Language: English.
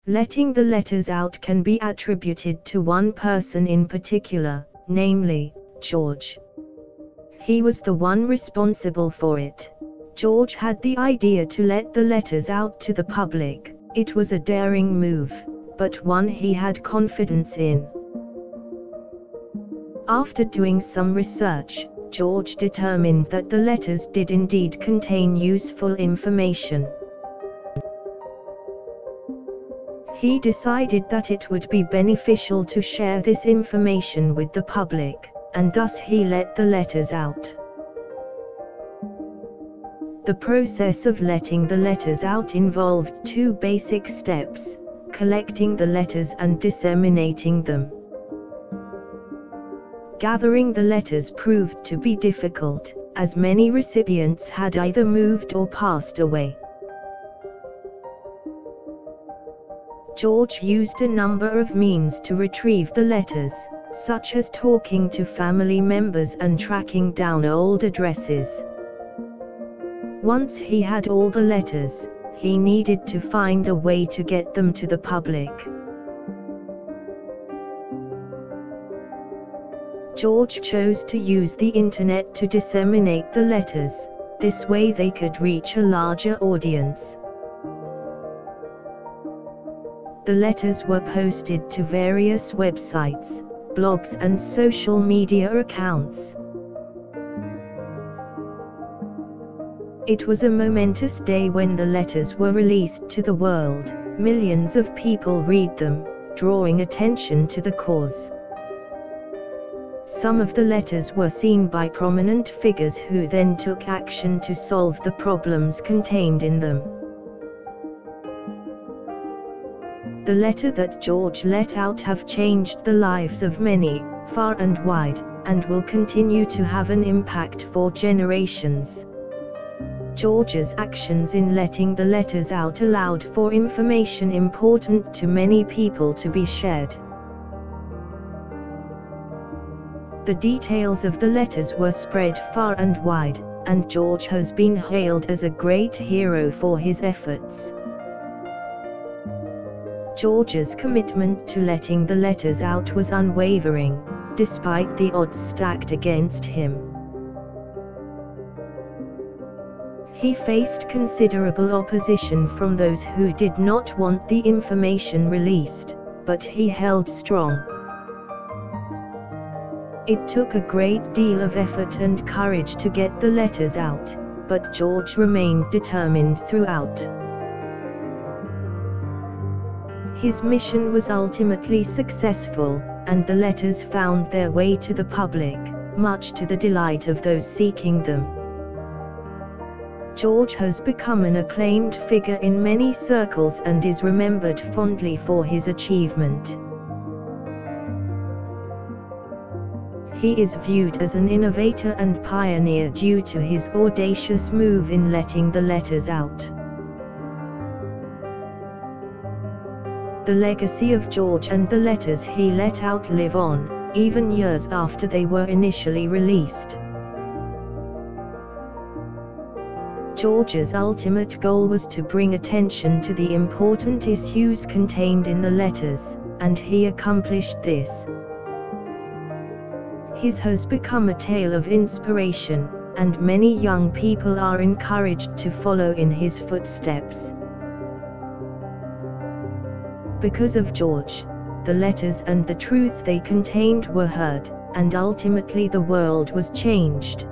Letting the letters out can be attributed to one person in particular, namely, George. He was the one responsible for it. George had the idea to let the letters out to the public. It was a daring move, but one he had confidence in. After doing some research, George determined that the letters did indeed contain useful information. He decided that it would be beneficial to share this information with the public, and thus he let the letters out. The process of letting the letters out involved two basic steps: collecting the letters and disseminating them. Gathering the letters proved to be difficult, as many recipients had either moved or passed away. George used a number of means to retrieve the letters, such as talking to family members and tracking down old addresses. Once he had all the letters, he needed to find a way to get them to the public. George chose to use the internet to disseminate the letters. This way they could reach a larger audience. The letters were posted to various websites, blogs and social media accounts. It was a momentous day when the letters were released to the world. Millions of people read them, drawing attention to the cause. Some of the letters were seen by prominent figures who then took action to solve the problems contained in them. The letter that George let out have changed the lives of many, far and wide, and will continue to have an impact for generations. George's actions in letting the letters out allowed for information important to many people to be shared. The details of the letters were spread far and wide, and George has been hailed as a great hero for his efforts. George's commitment to letting the letters out was unwavering, despite the odds stacked against him. He faced considerable opposition from those who did not want the information released, but he held strong. It took a great deal of effort and courage to get the letters out, but George remained determined throughout. His mission was ultimately successful, and the letters found their way to the public, much to the delight of those seeking them. George has become an acclaimed figure in many circles and is remembered fondly for his achievement. He is viewed as an innovator and pioneer due to his audacious move in letting the letters out. The legacy of George and the letters he let out live on, even years after they were initially released. George's ultimate goal was to bring attention to the important issues contained in the letters, and he accomplished this. His has become a tale of inspiration, and many young people are encouraged to follow in his footsteps. Because of George, the letters and the truth they contained were heard, and ultimately the world was changed.